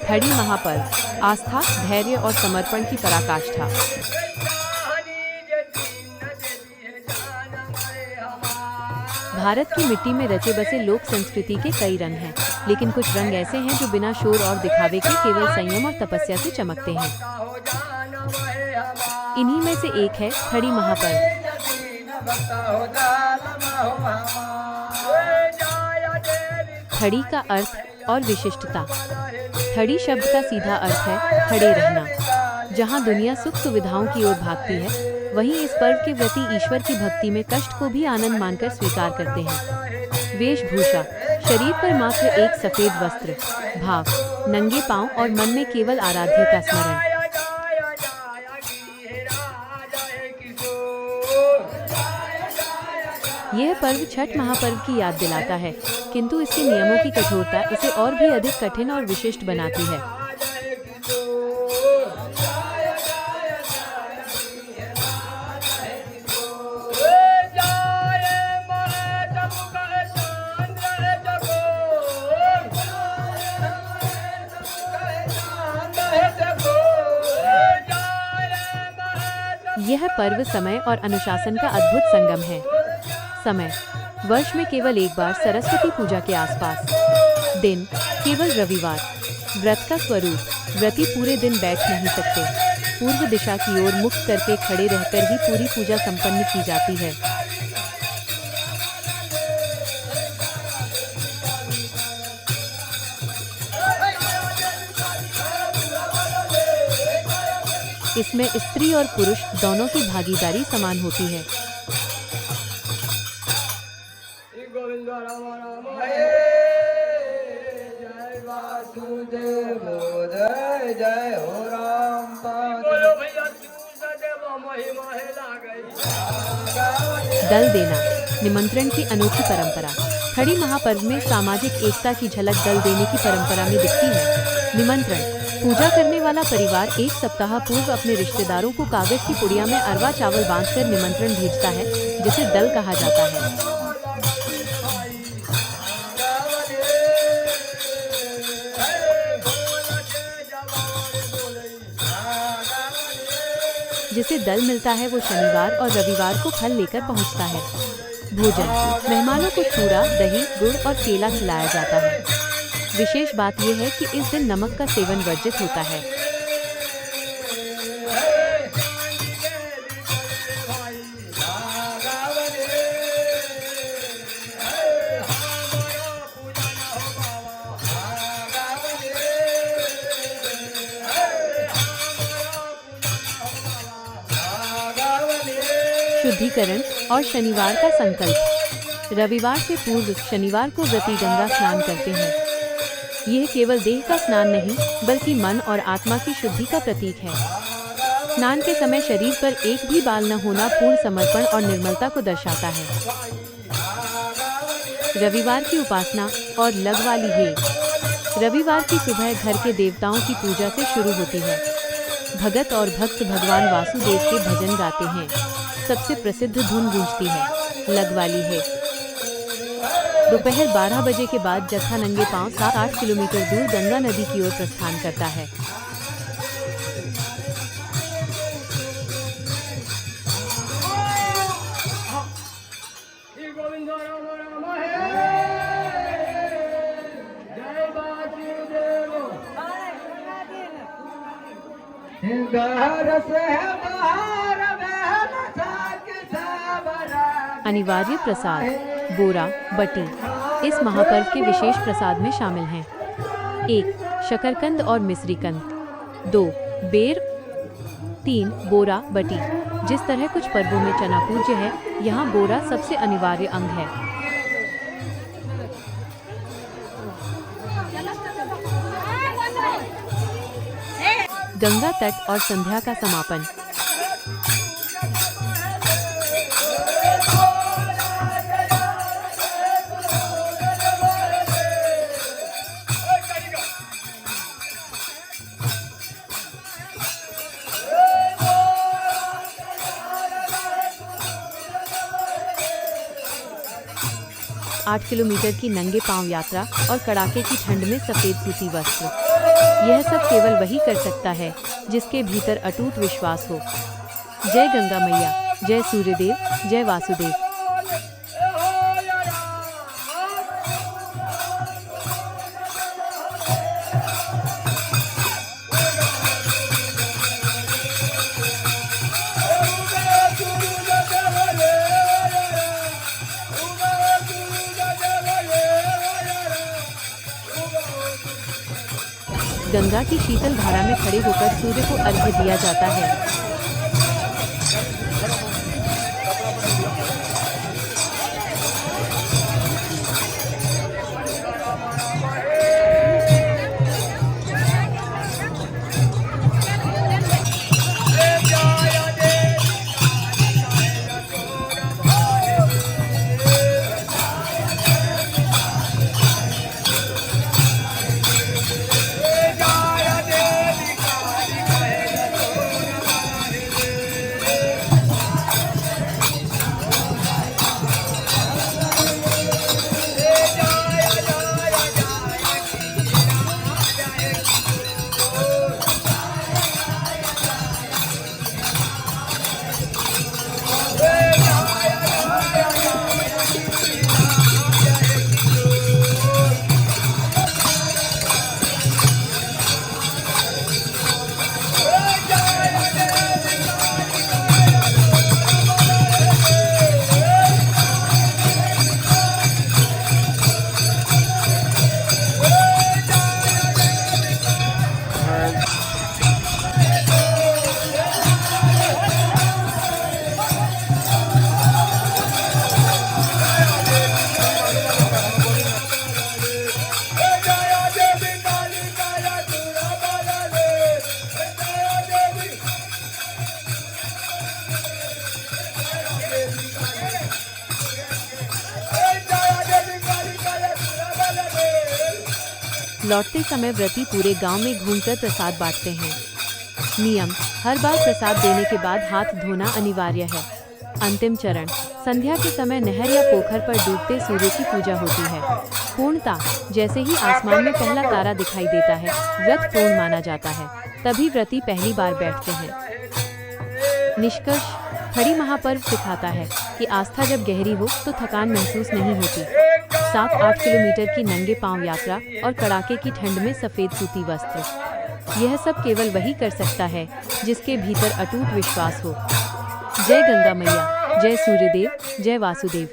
खड़ी महापर्व आस्था, धैर्य और समर्पण की पराकाष्ठा। भारत की मिट्टी में रचे बसे लोक संस्कृति के कई रंग हैं, लेकिन कुछ रंग ऐसे हैं जो बिना शोर और दिखावे के केवल संयम और तपस्या से चमकते हैं। इन्हीं में से एक है खड़ी महापर्व। खड़ी का अर्थ और विशिष्टता। खड़ी शब्द का सीधा अर्थ है खड़े रहना। जहाँ दुनिया सुख सुविधाओं की ओर भागती है, वहीं इस पर्व के व्रती ईश्वर की भक्ति में कष्ट को भी आनंद मानकर स्वीकार करते हैं। वेशभूषा। शरीर पर मात्र एक सफेद वस्त्र, भाव नंगे पांव और मन में केवल आराध्य का स्मरण। यह पर्व छठ महापर्व की याद दिलाता है, किंतु इसके नियमों की कठोरता इसे और भी अधिक कठिन और विशिष्ट बनाती है। यह पर्व समय और अनुशासन का अद्भुत संगम है। समय। वर्ष में केवल एक बार सरस्वती पूजा के आसपास। दिन। केवल रविवार। व्रत का स्वरूप। व्रती पूरे दिन बैठ नहीं सकते। पूर्व दिशा की ओर मुख करके खड़े रहकर ही पूरी पूजा संपन्न की जाती है। इसमें स्त्री और पुरुष दोनों की भागीदारी समान होती है। दल देना। निमंत्रण की अनोखी परंपरा। खड़ी महापर्व में सामाजिक एकता की झलक दल देने की परंपरा में दिखती है। निमंत्रण। पूजा करने वाला परिवार एक सप्ताह पूर्व अपने रिश्तेदारों को कागज की पुड़िया में अरवा चावल बांधकर निमंत्रण भेजता है, जिसे दल कहा जाता है। जिसे दल मिलता है वो शनिवार और रविवार को फल लेकर पहुंचता है। भोजन। मेहमानों को चूड़ा, दही, गुड़ और केला खिलाया जाता है। विशेष बात यह है कि इस दिन नमक का सेवन वर्जित होता है। शुद्धिकरण और शनिवार का संकल्प। रविवार से पूर्व शनिवार को व्रती गंगा स्नान करते हैं। यह केवल देह का स्नान नहीं, बल्कि मन और आत्मा की शुद्धि का प्रतीक है। स्नान के समय शरीर पर एक भी बाल न होना पूर्ण समर्पण और निर्मलता को दर्शाता है। रविवार की उपासना और लगवाली है। रविवार की सुबह घर के देवताओं की पूजा से शुरू होती है। भगत और भक्त भगवान वासुदेव के भजन गाते हैं। सबसे प्रसिद्ध धुन गूंजती है, लगवाली है। दोपहर 12 बजे के बाद जत्था नंगे पांव 7-8 किलोमीटर दूर गंगा नदी की ओर प्रस्थान करता है। अनिवार्य प्रसाद। बोरा, बटी इस महापर्व के विशेष प्रसाद में शामिल हैं। 1. शकरकंद और मिश्रीकंद। 2. बेर। 3. बोरा, बटी। जिस तरह कुछ पर्वों में चना पूज्य है, यहाँ बोरा सबसे अनिवार्य अंग है। गंगा तट और संध्या का समापन। 8 किलोमीटर की नंगे पांव यात्रा और कड़ाके की ठंड में सफेद सूती वस्त्र, यह सब केवल वही कर सकता है जिसके भीतर अटूट विश्वास हो। जय गंगा मैया, जय सूर्यदेव, जय वासुदेव। गंगा की शीतल धारा में खड़े होकर सूर्य को अर्घ्य दिया जाता है। लौटते समय व्रती पूरे गांव में घूमकर प्रसाद बांटते हैं। नियम: हर बार प्रसाद देने के बाद हाथ धोना अनिवार्य है। अंतिम चरण: संध्या के समय नहर या पोखर पर डूबते सूर्य की पूजा होती है। पूर्णता: जैसे ही आसमान में पहला तारा दिखाई देता है, व्रत पूर्ण माना जाता है। तभी व्रती पहली बार बैठते हैं। निष्कर्ष: खड़ी महापर्व सिखाता है कि आस्था जब गहरी हो तो थकान महसूस नहीं होती। 7-8 किलोमीटर की नंगे पांव यात्रा और कड़ाके की ठंड में सफेद सूती वस्त्र, यह सब केवल वही कर सकता है जिसके भीतर अटूट विश्वास हो। जय गंगा मैया, जय सूर्यदेव, जय वासुदेव।